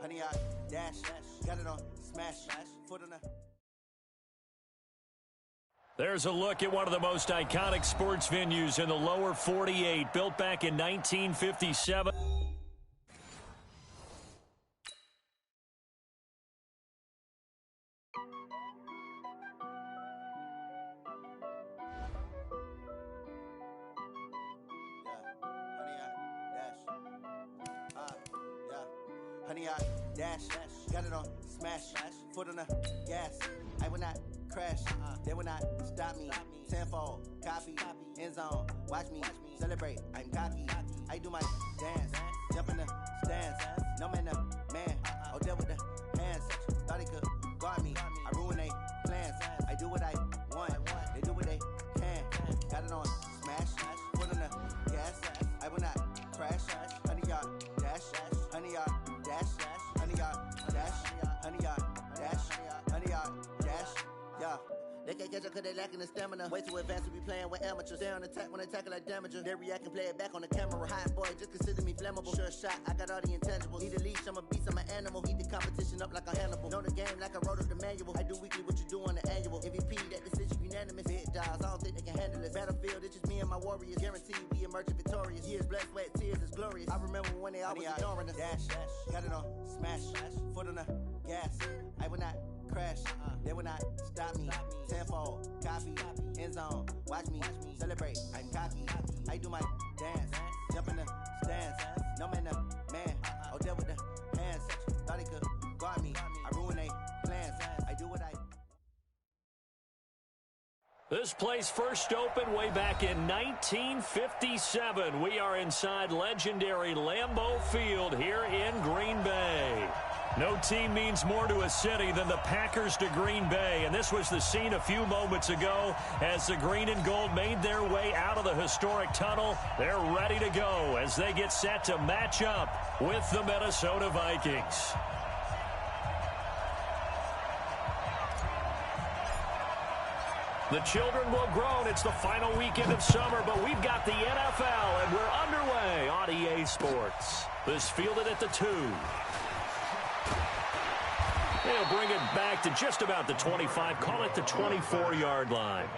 honey, I dash, got it on, smash, foot on the. There's a look at one of the most iconic sports venues in the lower 48, built back in 1957. Honey, I dash, got it on, smash, foot on the gas. I will not crash, they will not stop me. Tenfold, copy, end zone, watch me celebrate. I'm cocky, I do my dance, jump in the stands. No man, man, oh, there with the hands. Thought he could guard me, I ruin they plans. I do what I want, they do what they can. Got it on, smash, foot on the gas. I will not crash, honey, y'all dash, honey, y'all dash, honey, y'all dash, honey, y'all dash, honey, y'all dash, yeah. They can't catch up cause they lacking the stamina. Way too advanced to be playing with amateurs. They on attack when they tackle like damager. They react and play it back on the camera. Hot boy, just consider me flammable. Sure shot, I got all the intangibles. Need a leash, I'm a beast, I'm an animal. Eat the competition up like a Hannibal. Know the game like I wrote up the manual. I do weekly what you do on the annual. MVP, that decision unanimous. Big dials, I don't think they can handle it. Battlefield, it's just me and my warriors. Guaranteed we emerge victorious. Years, blood, sweat, tears, is glorious. I remember when they always ignoring us. Dash, got it on, smash, foot on the gas. I will not crash, they will not stop me. Tenfold, copy, end zone, watch me celebrate. I'm cocky, I do my dance, jump in the stands. No man, man, oh, there with the hands. Thought he could guard me, I ruin they plans. I do what I. This place first opened way back in 1957. We are inside legendary Lambeau Field here in Green Bay. No team means more to a city than the Packers to Green Bay, and this was the scene a few moments ago as the green and gold made their way out of the historic tunnel. They're ready to go as they get set to match up with the Minnesota Vikings. The children will groan. It's the final weekend of summer, but we've got the NFL, and we're underway on EA Sports. This fielded at the 2. They'll bring it back to just about the 25, call it the 24-yard line.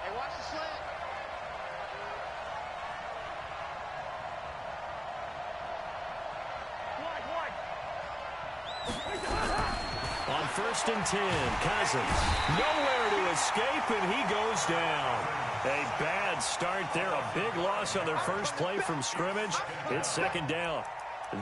Hey, watch the slant. On 1st and 10, Cousins. Nowhere to escape, and he goes down. A bad start there. A big loss on their first play from scrimmage. It's 2nd down.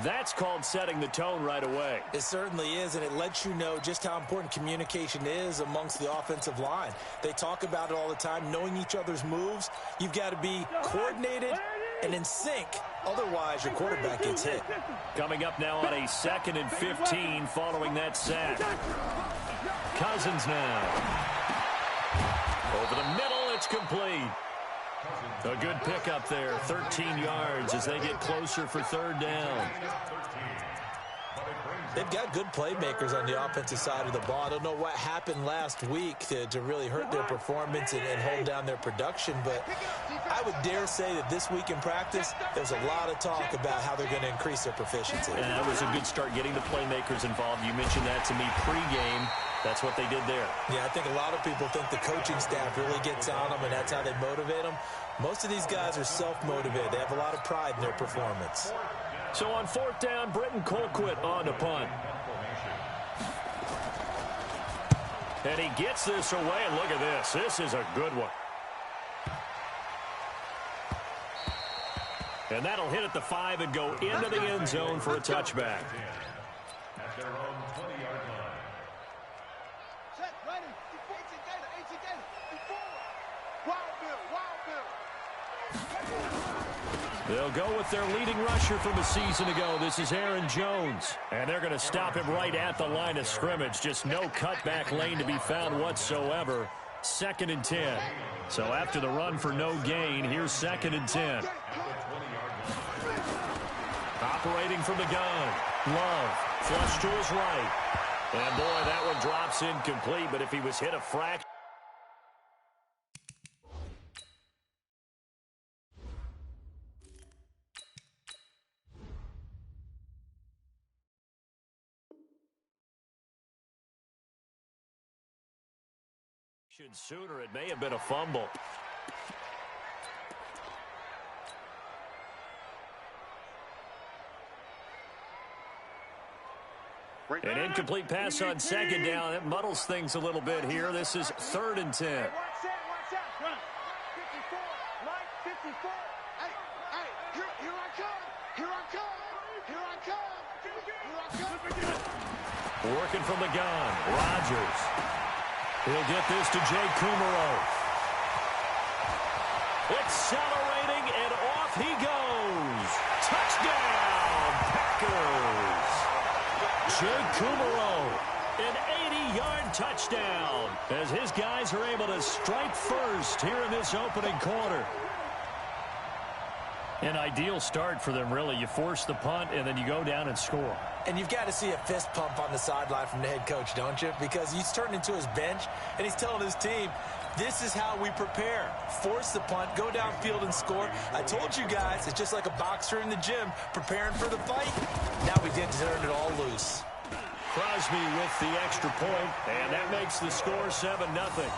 That's called setting the tone right away. It certainly is, and it lets you know just how important communication is amongst the offensive line. They talk about it all the time, knowing each other's moves. You've got to be coordinated and in sync. Otherwise, your quarterback gets hit. Coming up now on a 2nd and 15 following that sack. Cousins now. Over the middle, it's complete. A good pickup there, 13 yards as they get closer for 3rd down. They've got good playmakers on the offensive side of the ball. I don't know what happened last week to really hurt their performance and hold down their production, but I would dare say that this week in practice, there's a lot of talk about how they're going to increase their proficiency. And that was a good start getting the playmakers involved. You mentioned that to me pregame. That's what they did there. Yeah, I think a lot of people think the coaching staff really gets on them, and that's how they motivate them. Most of these guys are self-motivated. They have a lot of pride in their performance. So on 4th down, Britton Colquitt on to punt. And he gets this away, and look at this. This is a good one. And that'll hit at the 5 and go into the end zone for a touchback. At their own 20-yard line. Set, ready. 18 Gator. Wild Bill. They'll go with their leading rusher from a season ago. This is Aaron Jones. And they're going to stop him right at the line of scrimmage. Just no cutback lane to be found whatsoever. 2nd and 10. So after the run for no gain, here's 2nd and 10. Operating from the gun. Love. Flush to his right. And, boy, that one drops incomplete, but if he was hit a fraction. Sooner, it may have been a fumble. An incomplete pass on second down. It muddles things a little bit here. This is 3rd and 10. Watch out. Run. 54. Mike, 54. Hey, here I come. Working from the gun. Rodgers. He'll get this to Jay Kummerow. Accelerating, and off he goes. Touchdown, Packers. Jay Kummerow, an 80-yard touchdown, as his guys are able to strike first here in this opening quarter. An ideal start for them, really. You force the punt, and then you go down and score. And you've got to see a fist pump on the sideline from the head coach, don't you? Because he's turned into his bench, and he's telling his team, this is how we prepare. Force the punt, go downfield and score. I told you guys, it's just like a boxer in the gym preparing for the fight. Now we did turn it all loose. Crosby with the extra point, and that makes the score 7-0.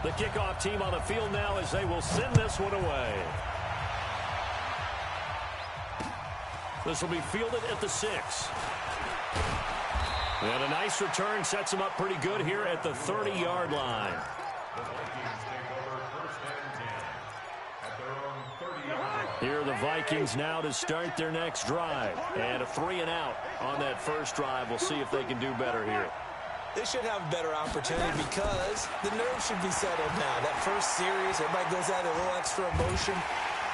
The kickoff team on the field now as they will send this one away. This will be fielded at the 6. And a nice return sets them up pretty good here at the 30-yard line. Here are the Vikings now to start their next drive. And a 3-and-out on that first drive. We'll see if they can do better here. They should have a better opportunity because the nerves should be settled now. That first series, everybody goes out a little extra emotion.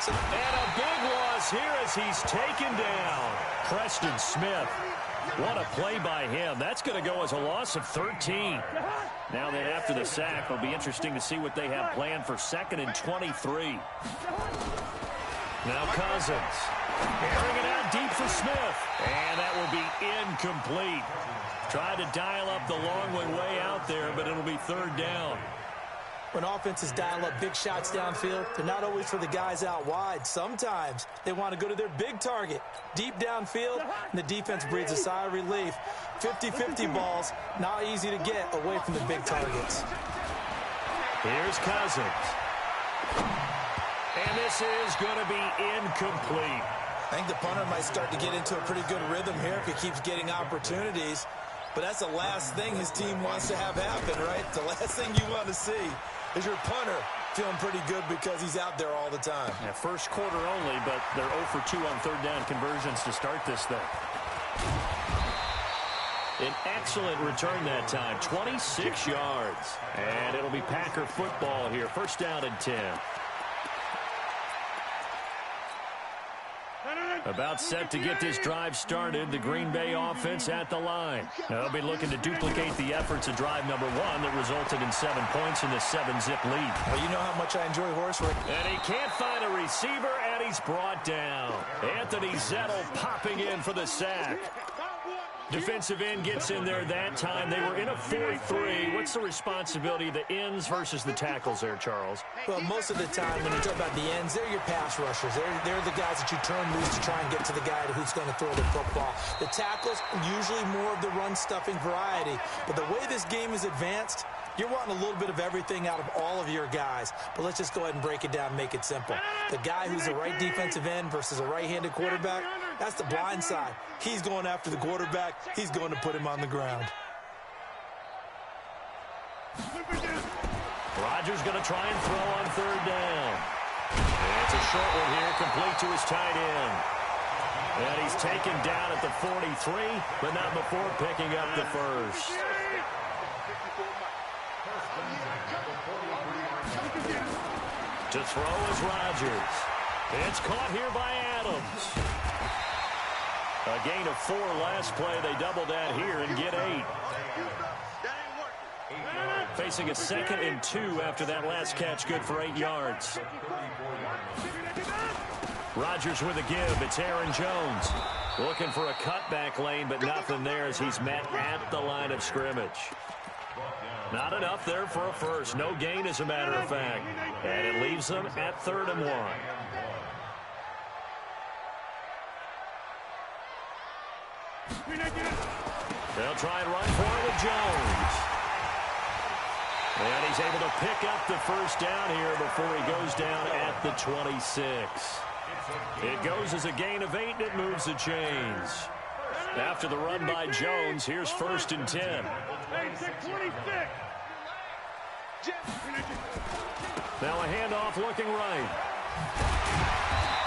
And a big loss here as he's taken down. Preston Smith. What a play by him. That's going to go as a loss of 13. Now then, after the sack, it'll be interesting to see what they have planned for 2nd and 23. Now Cousins. Bring it out deep for Smith. And that will be incomplete. Tried to dial up the long one way out there, but it'll be 3rd down. When offenses dial up big shots downfield, they're not always for the guys out wide. Sometimes they want to go to their big target, deep downfield, and the defense breathes a sigh of relief. 50-50 balls, not easy to get away from the big targets. Here's Cousins. And this is going to be incomplete. I think the punter might start to get into a pretty good rhythm here if he keeps getting opportunities. But that's the last thing his team wants to have happen, right? The last thing you want to see is your punter feeling pretty good because he's out there all the time. Yeah, first quarter only, but they're 0 for 2 on 3rd down conversions to start this thing. An excellent return that time, 26 yards. And it'll be Packer football here, 1st down and 10. About set to get this drive started, the Green Bay offense at the line. They'll be looking to duplicate the efforts of drive number 1 that resulted in 7 points in the 7-zip lead. Well, you know how much I enjoy horse work. And he can't find a receiver, and he's brought down. Anthony Zettel popping in for the sack. Defensive end gets in there that time. They were in a 4-3. What's the responsibility of the ends versus the tackles there, Charles? Well, most of the time when you talk about the ends, they're your pass rushers. They're the guys that you turn loose to try and get to the guy who's going to throw the football. The tackles, usually more of the run-stuffing variety. But the way this game is advanced, you're wanting a little bit of everything out of all of your guys. But let's just go ahead and break it down and make it simple. The guy who's a right defensive end versus a right-handed quarterback, that's the blind side. He's going after the quarterback. He's going to put him on the ground. Rodgers going to try and throw on 3rd down. And it's a short one here, complete to his tight end. And he's taken down at the 43, but not before picking up the first. To throw is Rodgers. It's caught here by Adams. A gain of 4 last play. They double that here and get 8. Facing a 2nd and 2 after that last catch, good for 8 yards. Rodgers with a give. It's Aaron Jones. Looking for a cutback lane, but nothing there as he's met at the line of scrimmage. Not enough there for a first. No gain, as a matter of fact. And it leaves them at 3rd and 1. They'll try and run for it with Jones. And he's able to pick up the first down here before he goes down at the 26. It goes as a gain of 8, and it moves the chains. After the run by Jones, here's 1st and 10. Now a handoff looking right.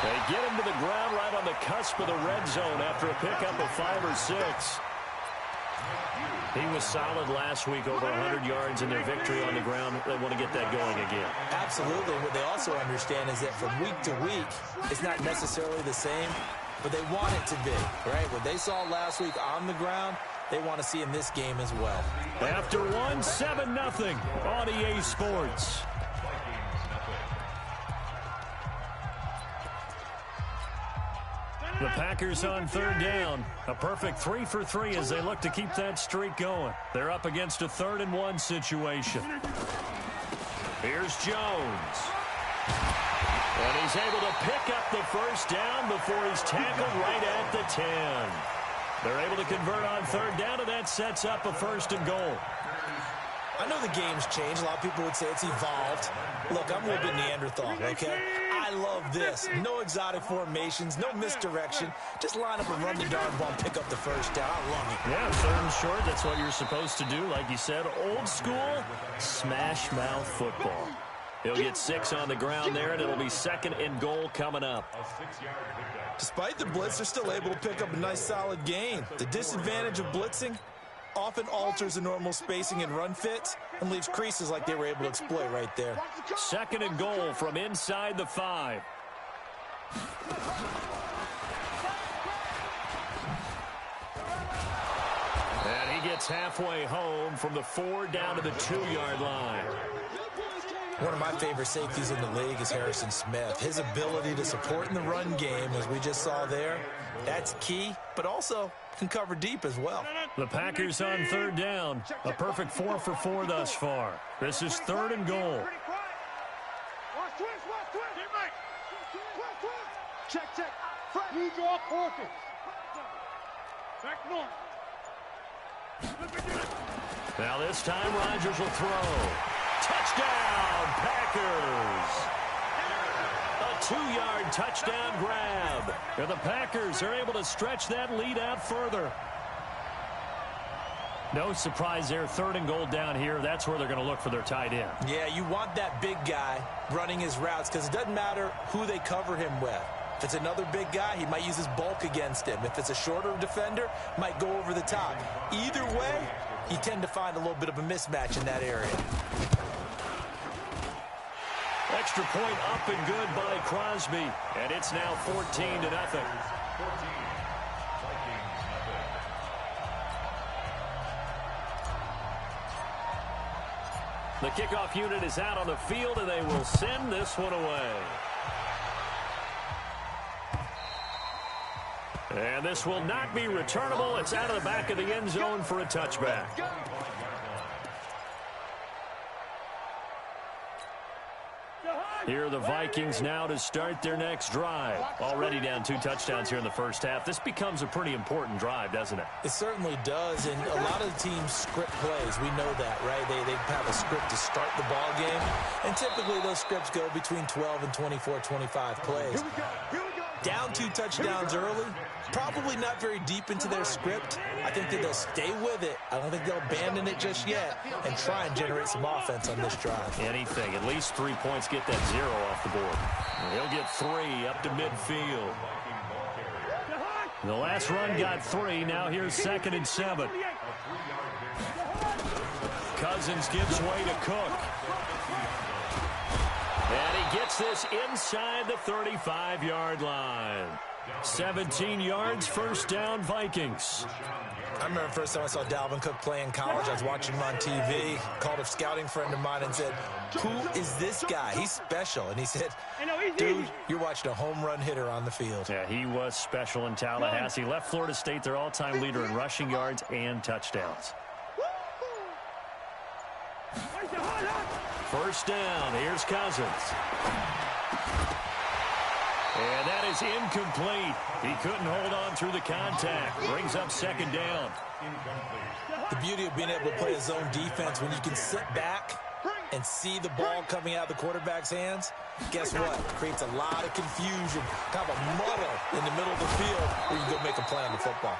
They get him to the ground right on the cusp of the red zone after a pickup of 5 or 6. He was solid last week, over 100 yards in their victory on the ground. They want to get that going again. Absolutely. What they also understand is that from week to week, it's not necessarily the same, but they want it to be, right? What they saw last week on the ground, they want to see in this game as well. After 1, 7-0 on EA Sports. The Packers on 3rd down. A perfect 3 for 3 as they look to keep that streak going. They're up against a 3rd and 1 situation. Here's Jones. And he's able to pick up the first down before he's tackled right at the 10. They're able to convert on 3rd down, and that sets up a 1st and goal. I know the game's changed. A lot of people would say it's evolved. Look, I'm a little bit Neanderthal, okay? I love this. No exotic formations, no misdirection. Just line up and run the darn ball and pick up the first down. I love it. Yeah, 3rd and short, that's what you're supposed to do. Like you said, old school, smash mouth football. He'll get 6 on the ground there, and it'll be 2nd and goal coming up. Despite the blitz, they're still able to pick up a nice, solid gain. The disadvantage of blitzing often alters the normal spacing and run fits and leaves creases like they were able to exploit right there. 2nd and goal from inside the 5. And he gets halfway home from the 4 down to the 2-yard line. One of my favorite safeties in the league is Harrison Smith. His ability to support in the run game, as we just saw there, that's key, but also can cover deep as well. The Packers on 3rd down. A perfect 4 for 4 thus far. This is 3rd and goal. Check. Need your quarter. Back north. Now this time Rodgers will throw. Touchdown, Packers! A 2-yard touchdown grab. And the Packers are able to stretch that lead out further. No surprise there, 3rd and goal down here. That's where they're going to look for their tight end. Yeah, you want that big guy running his routes because it doesn't matter who they cover him with. If it's another big guy, he might use his bulk against him. If it's a shorter defender, might go over the top. Either way, you tend to find a little bit of a mismatch in that area. Extra point up and good by Crosby. And it's now 14-0. The kickoff unit is out on the field, and they will send this one away. And this will not be returnable. It's out of the back of the end zone for a touchback. Here are the Vikings now to start their next drive. Already down 2 touchdowns here in the first half. This becomes a pretty important drive, doesn't it? It certainly does, and a lot of the teams script plays. We know that, right? They have a script to start the ball game, and typically those scripts go between 12 and 24, 25 plays. Down 2 touchdowns early, probably not very deep into their script. I think that they'll stay with it. I don't think they'll abandon it just yet and try and generate some offense on this drive. Anything. At least 3 points, get that 0 off the board. And he'll get 3 up to midfield. The last run got 3. Now here's 2nd and 7. Cousins gives way to Cook. And he gets this inside the 35-yard line. 17 yards, first down, Vikings. I remember the first time I saw Dalvin Cook play in college. I was watching him on TV, called a scouting friend of mine and said, "Who is this guy? He's special." And he said, "Dude, you're watching a home run hitter on the field." Yeah, he was special in Tallahassee. Left Florida State their all-time leader in rushing yards and touchdowns. First down, here's Cousins. And that is incomplete. He couldn't hold on through the contact. Brings up second down. The beauty of being able to play a zone defense, when you can sit back and see the ball coming out of the quarterback's hands, guess what? Creates a lot of confusion, kind of a muddle in the middle of the field where you can go make a play on the football.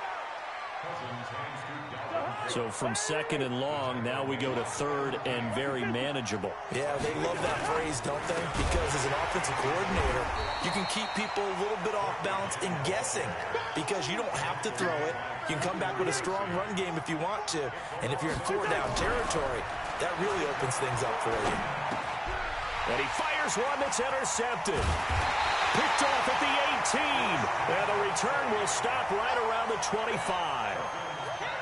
So from second and long, now we go to third and very manageable. Yeah, they love that phrase, don't they? Because as an offensive coordinator, you can keep people a little bit off balance and guessing because you don't have to throw it. You can come back with a strong run game if you want to. And if you're in four-down territory, that really opens things up for you. And he fires one that's intercepted. Picked off at the 18. And the return will stop right around the 25.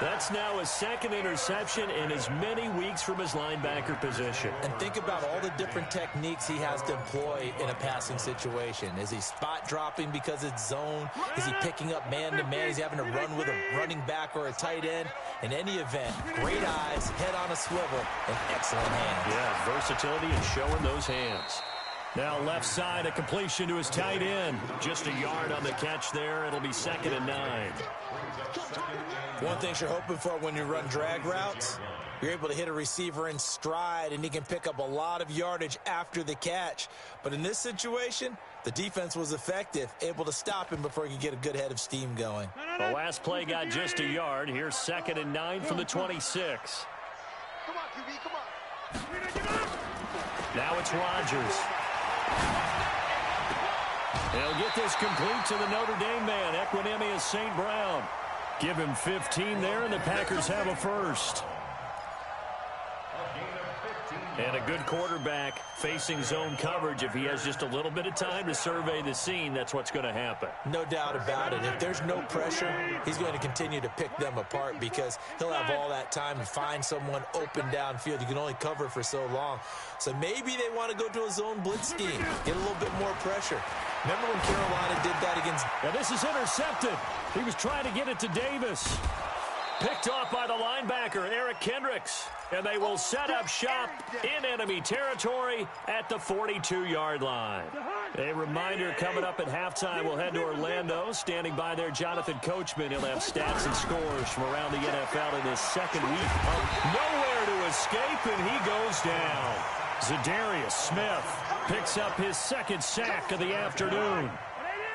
That's now his second interception in as many weeks from his linebacker position. And think about all the different techniques he has to employ in a passing situation. Is he spot dropping because it's zone? Is he picking up man-to-man? Is he having to run with a running back or a tight end? In any event, great eyes, head on a swivel, and excellent hands. Yeah, versatility and showing those hands. Now left side, a completion to his tight end. Just a yard on the catch there. It'll be 2nd and 9. One thing you're hoping for when you run drag routes, you're able to hit a receiver in stride, and he can pick up a lot of yardage after the catch. But in this situation, the defense was effective, able to stop him before he could get a good head of steam going. The last play got just a yard. Here's 2nd and 9 from the 26. Come on, QB, come on. Now it's Rodgers. He'll get this complete to the Notre Dame man, Equanimeous St. Brown. Give him 15 there, and the Packers have a first. And a good quarterback facing zone coverage. If he has just a little bit of time to survey the scene, that's what's going to happen. No doubt about it. If there's no pressure, he's going to continue to pick them apart because he'll have all that time to find someone open downfield. You can only cover for so long. So maybe they want to go to a zone blitz scheme, get a little bit more pressure. Remember when Carolina did that against... Now this is intercepted. He was trying to get it to Davis. Picked off by the linebacker, Eric Kendricks. And they will set up shop in enemy territory at the 42-yard line. A reminder coming up at halftime, we'll head to Orlando. Standing by there, Jonathan Coachman. He'll have stats and scores from around the NFL in his second week of nowhere to escape, and he goes down. Zadarius Smith picks up his second sack of the afternoon.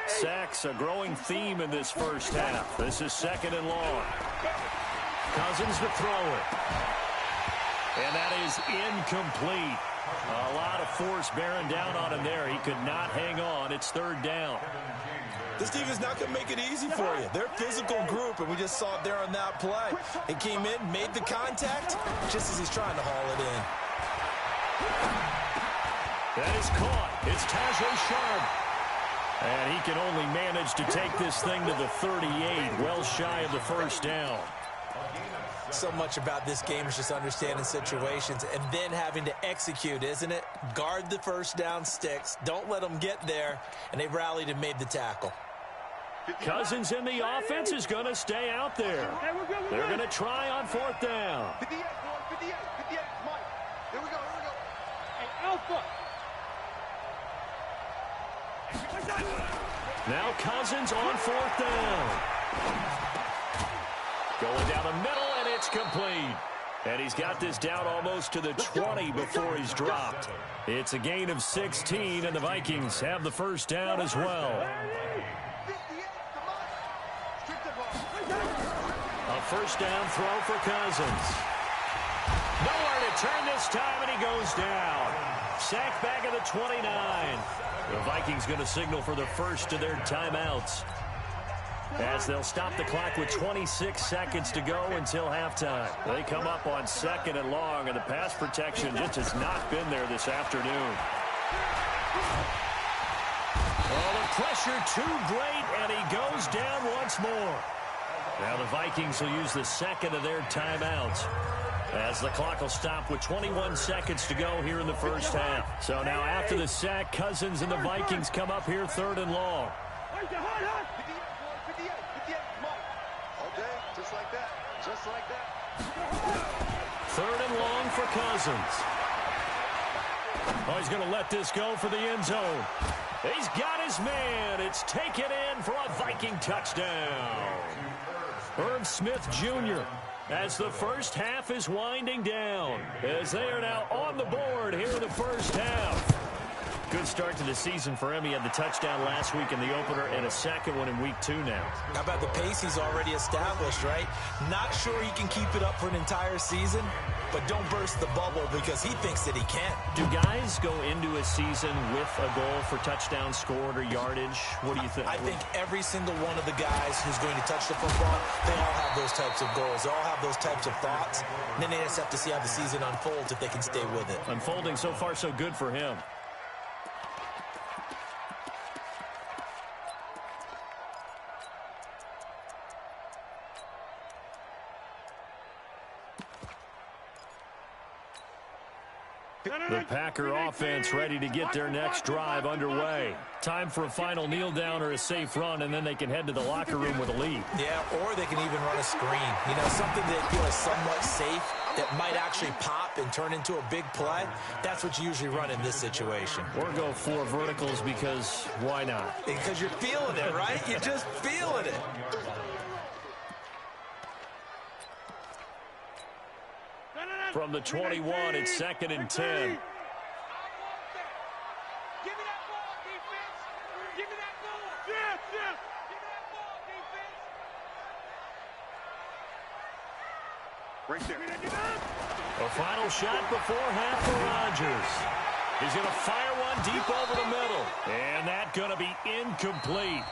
Sacks, a growing theme in this first half. This is 2nd and long. Cousins to throw it. And that is incomplete. A lot of force bearing down on him there. He could not hang on. It's 3rd down. This team is not going to make it easy for you. They're a physical group, and we just saw it there on that play. He came in, made the contact, just as he's trying to haul it in. That is caught. It's Tajay Sharp. And he can only manage to take this thing to the 38, well shy of the first down. So much about this game is just understanding situations and then having to execute, isn't it? Guard the first down sticks. Don't let them get there. And they rallied and made the tackle. Cousins in the offense is going to stay out there. They're going to try on 4th down. 58, 58, Mike. Here we go. Hey, Alpha. Now Cousins on 4th down. Going down the middle, and it's complete. And he's got this down almost to the 20 before he's dropped. It's a gain of 16, and the Vikings have the first down as well. A first down throw for Cousins. Nowhere to turn this time, and he goes down. Sacked back at the 29. The Vikings going to signal for the first of their timeouts, as they'll stop the clock with 26 seconds to go until halftime. They come up on 2nd and long, and the pass protection just has not been there this afternoon. Oh, the pressure too great, and he goes down once more. Now the Vikings will use the second of their timeouts, as the clock will stop with 21 seconds to go here in the first half. So now after the sack, Cousins and the Vikings come up here 3rd and long. 58, come on. Okay, just like that. Just like that. 3rd and long for Cousins. Oh, he's going to let this go for the end zone. He's got his man. It's taken in for a Viking touchdown. Herb Smith Jr. as the first half is winding down, as they are now on the board here in the first half. Good start to the season for him. He had the touchdown last week in the opener and a second one in week 2 now. How about the pace he's already established, right? Not sure he can keep it up for an entire season, but don't burst the bubble because he thinks that he can. Do guys go into a season with a goal for touchdown scored or yardage? What do you think? I think every single one of the guys who's going to touch the football, they all have those types of goals. They all have those types of thoughts. And then they just have to see how the season unfolds if they can stay with it. Unfolding so far so good for him. The Packer offense ready to get their next drive underway. Time for a final kneel down or a safe run, and then they can head to the locker room with a lead. Yeah, or they can even run a screen. You know, something they feel is somewhat safe that might actually pop and turn into a big play. That's what you usually run in this situation. Or go 4 verticals because why not? Because you're feeling it, right? You're just feeling it. From the 21, it's 2nd and 10. Give me that ball, defense. Give me that ball. Yes, yes. Give me that ball, defense. Right there. A final shot before half for Rodgers. He's going to fire one deep over the middle. And that's going to be incomplete.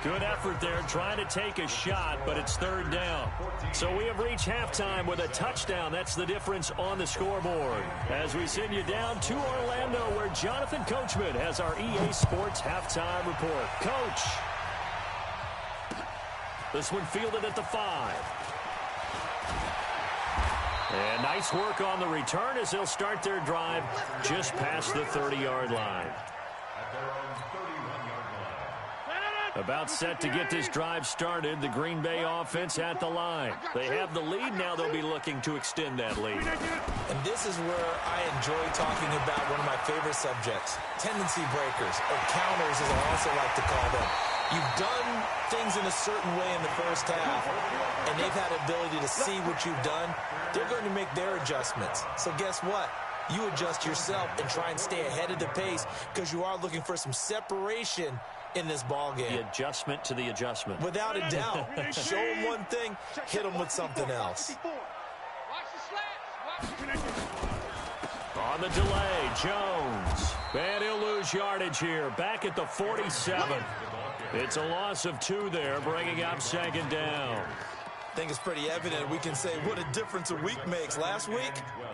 Good effort there trying to take a shot, but it's 3rd down. So we have reached halftime with a touchdown. That's the difference on the scoreboard. As we send you down to Orlando, where Jonathan Coachman has our EA Sports halftime report. Coach. This one fielded at the 5. And nice work on the return as they'll start their drive just past the 30-yard line. About set to get this drive started, the Green Bay offense at the line. They have the lead. Now they'll be looking to extend that lead. And this is where I enjoy talking about one of my favorite subjects, tendency breakers, or counters as I also like to call them. You've done things in a certain way in the first half, and they've had the ability to see what you've done. They're going to make their adjustments. So guess what? You adjust yourself and try and stay ahead of the pace because you are looking for some separation in this ball game. The adjustment to the adjustment. Without a doubt. Show them one thing, hit them with something else. On the delay, Jones. And he'll lose yardage here. Back at the 47. It's a loss of 2 there, bringing up 2nd down. I think it's pretty evident. We can say what a difference a week makes. Last week,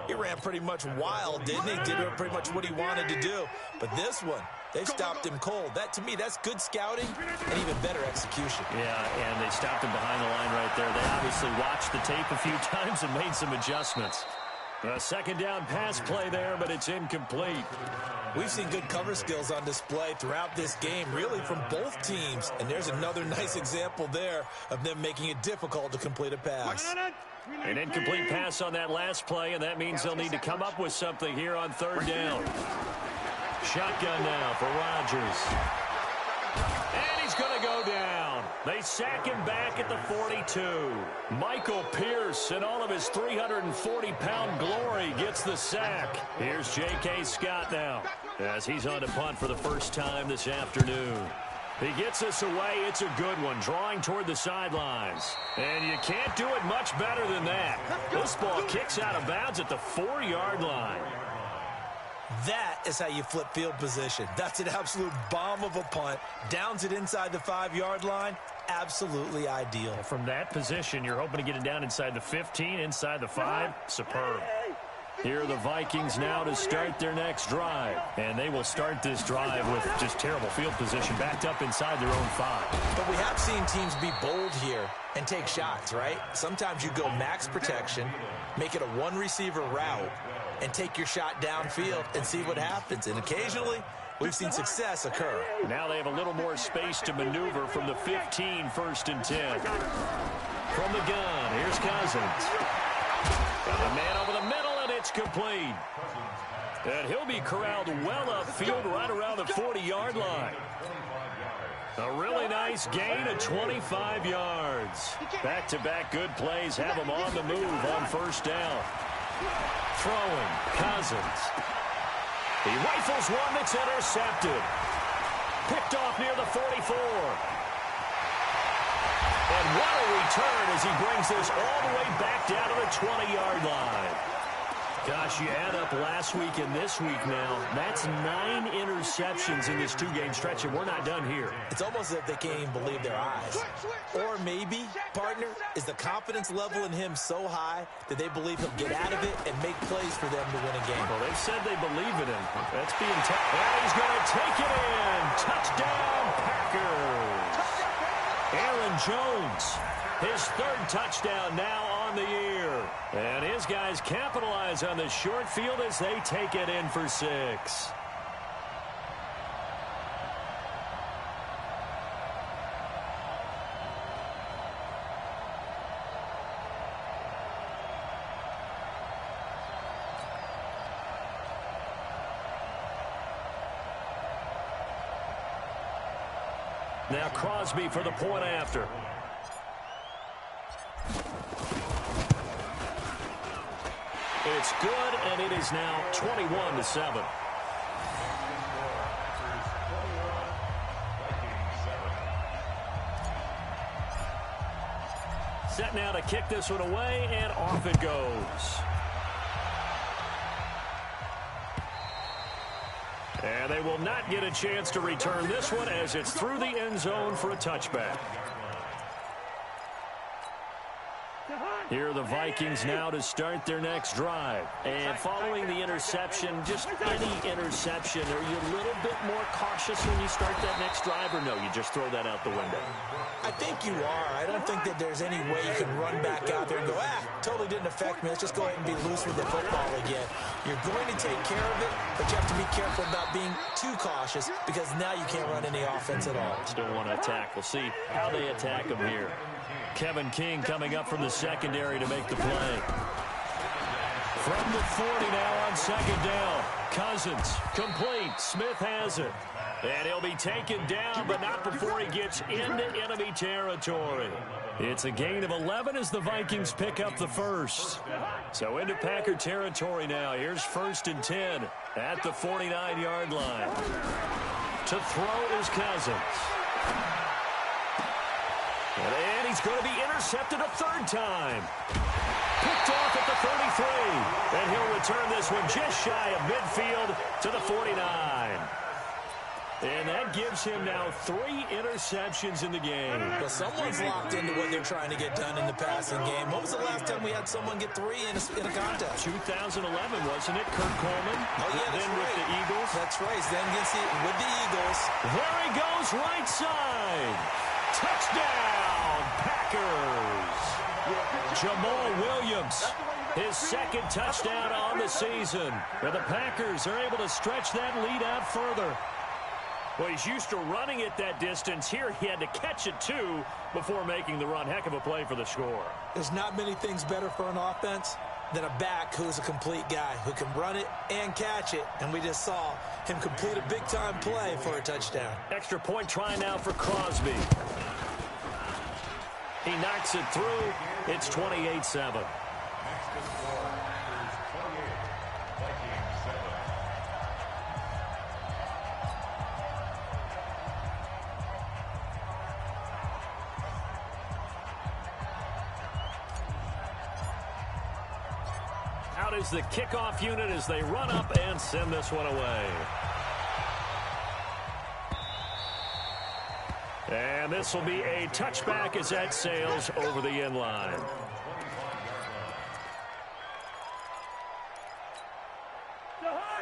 he ran pretty much wild, didn't he? Did pretty much what he wanted to do. But this one, they've stopped him cold. That, to me, that's good scouting and even better execution. Yeah, and they stopped him behind the line right there. They obviously watched the tape a few times and made some adjustments. A 2nd down pass play there, but it's incomplete. We've seen good cover skills on display throughout this game, really from both teams. And there's another nice example there of them making it difficult to complete a pass. An incomplete pass on that last play, and that means they'll need to come up with something here on 3rd down. Shotgun now for Rodgers. And he's going to go down. They sack him back at the 42. Michael Pierce, in all of his 340-pound glory, gets the sack. Here's J.K. Scott now, as he's on to punt for the first time this afternoon. He gets us away. It's a good one, drawing toward the sidelines. And you can't do it much better than that. This ball kicks out of bounds at the 4-yard line. That is how you flip field position. That's an absolute bomb of a punt. Downs it inside the 5-yard line. Absolutely ideal. From that position, you're hoping to get it down inside the 15, inside the 5. Superb. Here are the Vikings now to start their next drive. And they will start this drive with just terrible field position, backed up inside their own 5. But we have seen teams be bold here and take shots, right? Sometimes you go max protection, make it a one-receiver route, and take your shot downfield and see what happens. And occasionally, we've seen success occur. Now they have a little more space to maneuver from the 15, 1st and 10. From the gun, here's Cousins. Got a man over the middle, and it's complete. And he'll be corralled well upfield right around the 40-yard line. A really nice gain of 25 yards. Back-to-back good plays have him on the move on 1st down. Throwing, Cousins. He rifles one that's intercepted. Picked off near the 44. And what a return as he brings this all the way back down to the 20-yard line. Gosh, you add up last week and this week now. That's 9 interceptions in this 2-game stretch, and we're not done here. It's almost as if they can't even believe their eyes. Or maybe, partner, is the confidence level in him so high that they believe he'll get out of it and make plays for them to win a game. Well, they've said they believe in him. That's being and he's going to take it in. Touchdown, Packers. Aaron Jones, his 3rd touchdown now on the year. And his guys capitalize on the short field as they take it in for 6. Now Crosby for the point after. It's good, and it is now 21-7. Set now to kick this one away, and off it goes. And they will not get a chance to return this one as it's through the end zone for a touchback. Here are the Vikings now to start their next drive. And following the interception, just any interception, are you a little bit more cautious when you start that next drive, or no, you just throw that out the window? I think you are. I don't think that there's any way you can run back out there and go, totally didn't affect me. Let's just go ahead and be loose with the football again. You're going to take care of it, but you have to be careful about being too cautious because now you can't run any offense at all. Still want to attack. We'll see how they attack him here. Kevin King coming up from the secondary to make the play. From the 40 now on 2nd down. Cousins, complete. Smith has it. And he'll be taken down, but not before he gets into enemy territory. It's a gain of 11 as the Vikings pick up the 1st. So into Packer territory now. Here's 1st and 10 at the 49-yard line. To throw is Cousins. And he's going to be intercepted a 3rd time. Picked off at the 33. And he'll return this one just shy of midfield to the 49. And that gives him now 3 interceptions in the game. Well, someone's locked into what they're trying to get done in the passing game. When was the last time we had someone get 3 in a contest? 2011, wasn't it? Kurt Coleman. Oh, yeah, that's then right. With the Eagles. That's right. Then with the Eagles. There he goes, right side. Touchdown, Packers. Jamal Williams, his 2nd touchdown on the season. And the Packers are able to stretch that lead out further. Well, he's used to running it that distance. Here he had to catch it, too, before making the run. Heck of a play for the score. There's not many things better for an offense than a back who's a complete guy who can run it and catch it. And we just saw him complete a big-time play for a touchdown. Extra point try now for Crosby. He knocks it through. It's 28-7. Out is the kickoff unit as they run up and send this one away. And this will be a touchback as that sails over the end line.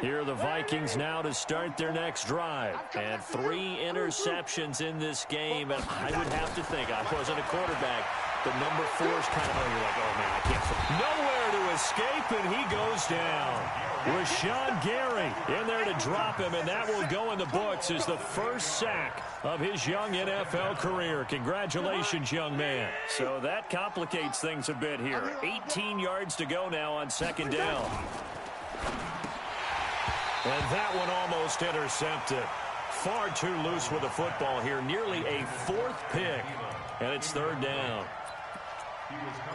Here are the Vikings now to start their next drive. And 3 interceptions in this game. And I would have to think, I wasn't a quarterback, but number 4 is kind of, you're like, oh, man, I can't. Nowhere to escape, and he goes down. Rashawn Gary in there to drop him, and that will go in the books as the first sack of his young NFL career. Congratulations, young man. So that complicates things a bit here. 18 yards to go now on second down. And that one almost intercepted. Far too loose with the football here. Nearly a 4th pick. And it's third down.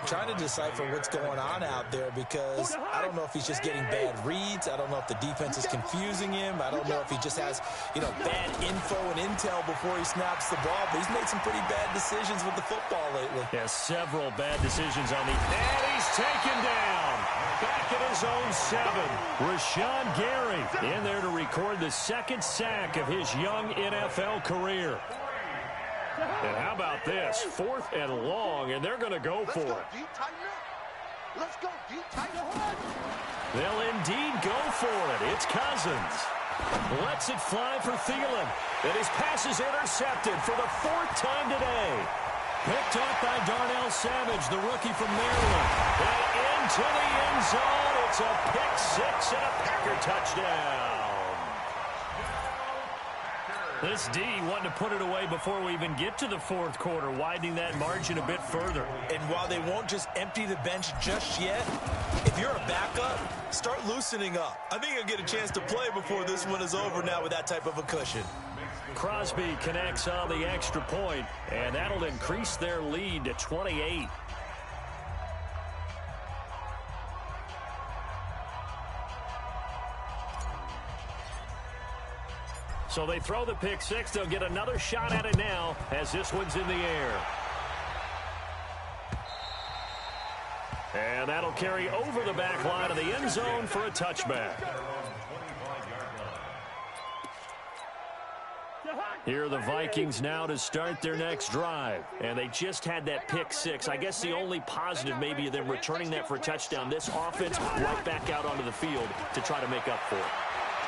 Trying to decipher what's going on out there because I don't know if he's just getting bad reads. I don't know if the defense is confusing him. I don't know if he just has, bad info and intel before he snaps the ball. But he's made some pretty bad decisions with the football lately. Yeah, several bad decisions on the... And he's taken down. Back at his own 7. Rashawn Gary in there to record the 2nd sack of his young NFL career. And how about this? 4th and long, and they're going to go for it. Let's go, D. Tighten up. They'll indeed go for it. It's Cousins. Lets it fly for Thielen. And his pass is intercepted for the 4th time today. Picked up by Darnell Savage, the rookie from Maryland. And into the end zone. It's a pick 6 and a Packer touchdown. This D wanted to put it away before we even get to the 4th quarter, widening that margin a bit further. And while they won't just empty the bench just yet, if you're a backup, start loosening up. I think you'll get a chance to play before this one is over now with that type of a cushion. Crosby connects on the extra point, and that'll increase their lead to 28. So they throw the pick 6. They'll get another shot at it now as this one's in the air. And that'll carry over the back line of the end zone for a touchback. Here are the Vikings now to start their next drive. And they just had that pick 6. I guess the only positive maybe of them returning that for a touchdown. This offense right back out onto the field to try to make up for it.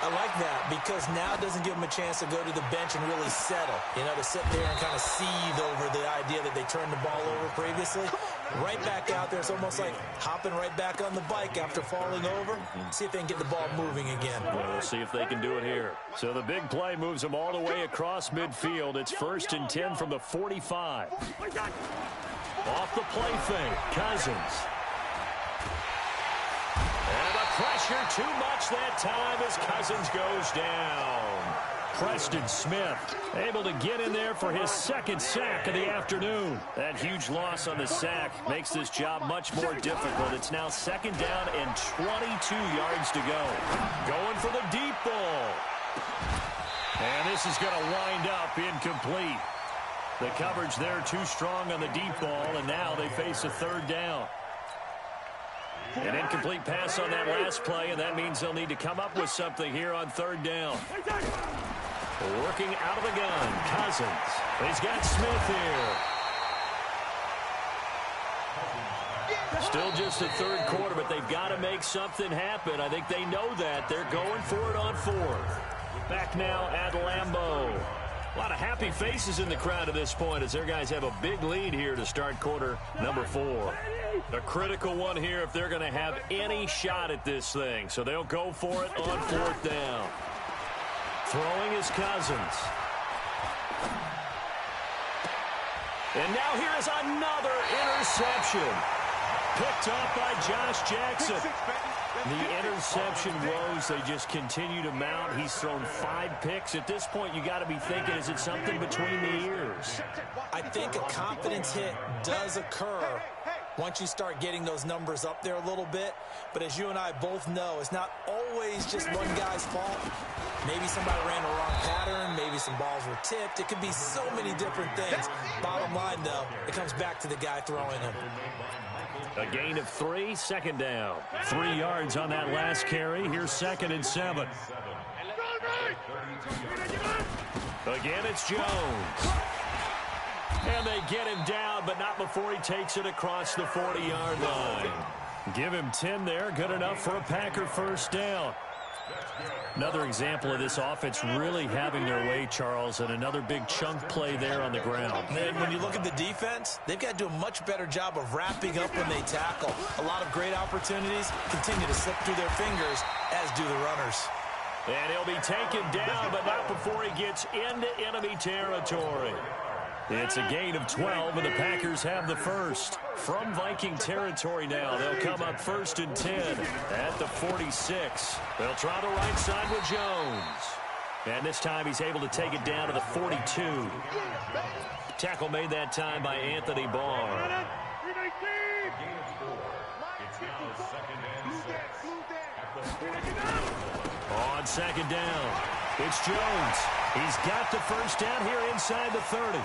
I like that because now it doesn't give them a chance to go to the bench and really settle, to sit there and kind of seethe over the idea that they turned the ball over previously. Right back out there. It's almost like hopping right back on the bike after falling over. See if they can get the ball moving again. Well, we'll see if they can do it here. So the big play moves them all the way across midfield. It's 1st and 10 from the 45. Off the play fake, Cousins. Pressure too much that time as Cousins goes down. Preston Smith able to get in there for his 2nd sack of the afternoon. That huge loss on the sack makes this job much more difficult. It's now 2nd down and 22 yards to go. Going for the deep ball. And this is going to wind up incomplete. The coverage there too strong on the deep ball, and now they face a 3rd down. An incomplete pass on that last play, and that means they'll need to come up with something here on 3rd down. Working out of the gun, Cousins. He's got Smith here. Still just the 3rd quarter, but they've got to make something happen. I think they know that. They're going for it on 4th. Back now at Lambeau. A lot of happy faces in the crowd at this point as their guys have a big lead here to start quarter number 4. A critical one here if they're going to have any shot at this thing. So they'll go for it on 4th down. Throwing is Cousins. And now here is another interception. Picked up by Josh Jackson. The interception woes, they just continue to mount. He's thrown 5 picks. At this point, you got to be thinking, is it something between the ears? I think a confidence hit does occur once you start getting those numbers up there a little bit. But as you and I both know, it's not always just one guy's fault. Maybe somebody ran a wrong pattern. Maybe some balls were tipped. It could be so many different things. Bottom line, though, it comes back to the guy throwing them. A gain of 3, 2nd down. 3 yards on that last carry. Here's 2nd and 7. Again, it's Jones. And they get him down, but not before he takes it across the 40-yard line. Give him 10 there. Good enough for a Packer 1st down. Another example of this offense really having their way, Charles, and another big chunk play there on the ground. And when you look at the defense, they've got to do a much better job of wrapping up when they tackle. A lot of great opportunities continue to slip through their fingers, as do the runners. And he'll be taken down, but not before he gets into enemy territory. It's a gain of 12, and the Packers have the first. From Viking territory now, they'll come up 1st and 10 at the 46. They'll try the right side with Jones. And this time he's able to take it down to the 42. Tackle made that time by Anthony Barr. On 2nd down, it's Jones. He's got the first down here inside the 30.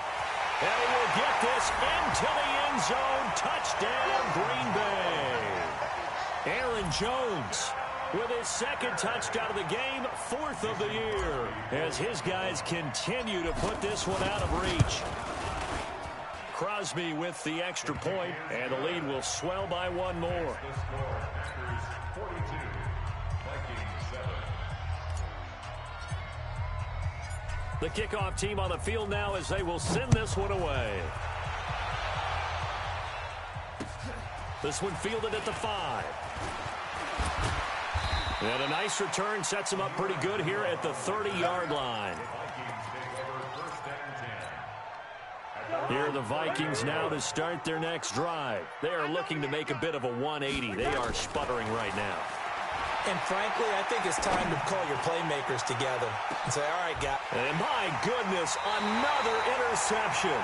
And we'll get this into the end zone. Touchdown, Green Bay. Aaron Jones with his 2nd touchdown of the game, 4th of the year, as his guys continue to put this one out of reach. Crosby with the extra point, and the lead will swell by one more. The kickoff team on the field now as they will send this one away. This one fielded at the 5. And a nice return sets him up pretty good here at the 30-yard line. Here are the Vikings now to start their next drive. They are looking to make a bit of a 180. They are sputtering right now. And frankly, I think it's time to call your playmakers together and say, all right, guys. And my goodness, another interception.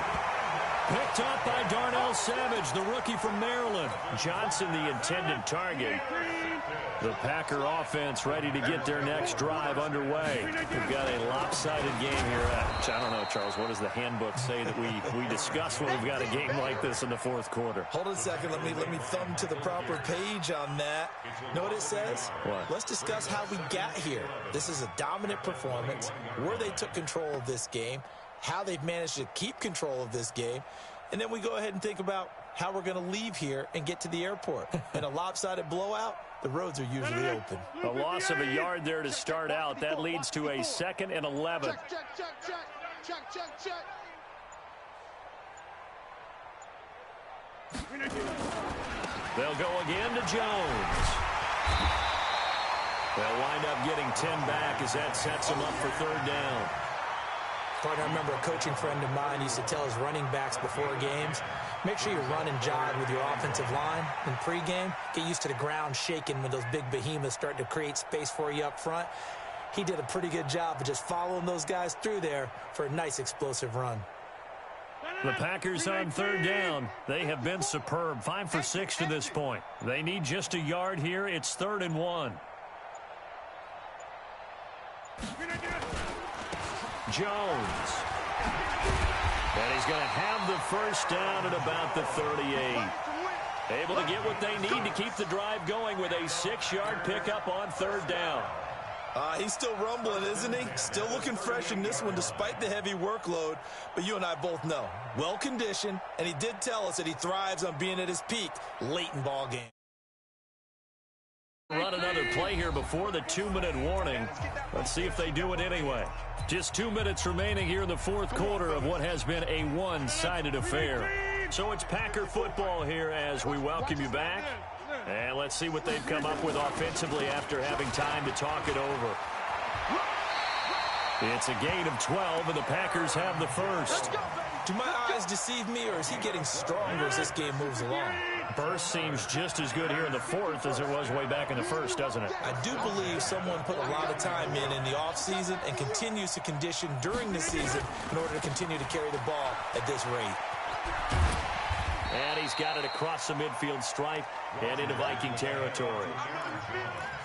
Picked up by Darnell Savage, the rookie from Maryland. Johnson, the intended target. The Packer offense ready to get their next drive underway. We've got a lopsided game here. I don't know, Charles, what does the handbook say that we discuss when we've got a game like this in the 4th quarter? Hold on a second. Let me thumb to the proper page on that. Know what it says? What? Let's discuss how we got here. This is a dominant performance, where they took control of this game, how they've managed to keep control of this game, and then we go ahead and think about how we're going to leave here and get to the airport. In a lopsided blowout, the roads are usually open. A loss of a yard there to start out. That leads to a 2nd and 11. Check. They'll go again to Jones. They'll wind up getting 10 back as that sets them up for 3rd down. I remember a coaching friend of mine used to tell his running backs before games, make sure you run and jog with your offensive line in pregame. Get used to the ground shaking when those big behemoths start to create space for you up front. He did a pretty good job of just following those guys through there for a nice explosive run. The Packers on 3rd down. They have been superb. 5 for 6 to this point. They need just a yard here. It's 3rd and 1. Jones. And he's going to have the first down at about the 38. Able to get what they need to keep the drive going with a 6-yard pickup on 3rd down. He's still rumbling, isn't he? Still looking fresh in this one despite the heavy workload. But you and I both know, well-conditioned, and he did tell us that he thrives on being at his peak late in ball game. Run another play here before the 2-minute warning. Let's see if they do it anyway. Just 2 minutes remaining here in the 4th quarter of what has been a one-sided affair. So it's Packer football here as we welcome you back. And let's see what they've come up with offensively after having time to talk it over. It's a gain of 12, and the Packers have the first. Do my eyes deceive me, or is he getting stronger as this game moves along? Burst seems just as good here in the 4th as it was way back in the 1st, doesn't it? I do believe someone put a lot of time in the offseason and continues to condition during the season in order to continue to carry the ball at this rate. And he's got it across the midfield stripe and into Viking territory.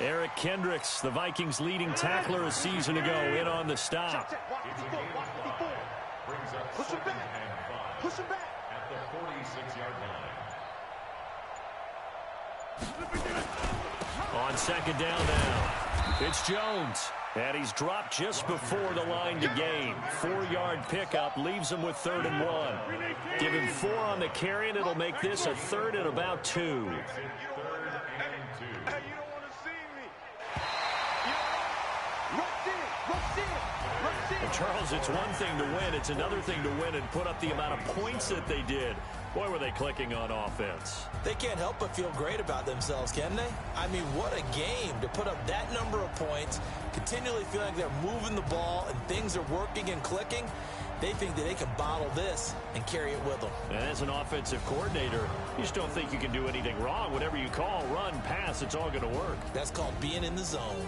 Eric Kendricks, the Vikings' leading tackler a season ago, in on the stop. Push him back. Push him back. At the 46-yard line. On 2nd down now, it's Jones. And he's dropped just before the line to gain. 4-yard pickup leaves him with 3rd and 1. Give him 4 on the carry, and it'll make this a 3rd and about 2. Hey, you don't want to see me. You don't want Charles, it's one thing to win. It's another thing to win and put up the amount of points that they did. Boy, were they clicking on offense. They can't help but feel great about themselves, can they? I mean, what a game to put up that number of points, continually feeling like they're moving the ball and things are working and clicking. They think that they can bottle this and carry it with them. And as an offensive coordinator, you just don't think you can do anything wrong. Whatever you call, run, pass, it's all going to work. That's called being in the zone.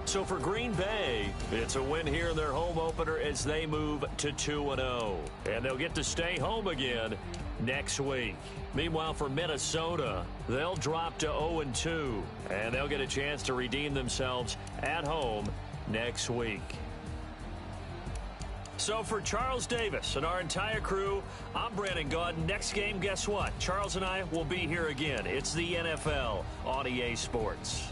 So for Green Bay, it's a win here in their home opener as they move to 2-0. And they'll get to stay home again next week. Meanwhile, for Minnesota, they'll drop to 0-2. And they'll get a chance to redeem themselves at home next week. So for Charles Davis and our entire crew, I'm Brandon Gaudin. Next game, guess what? Charles and I will be here again. It's the NFL on EA Sports.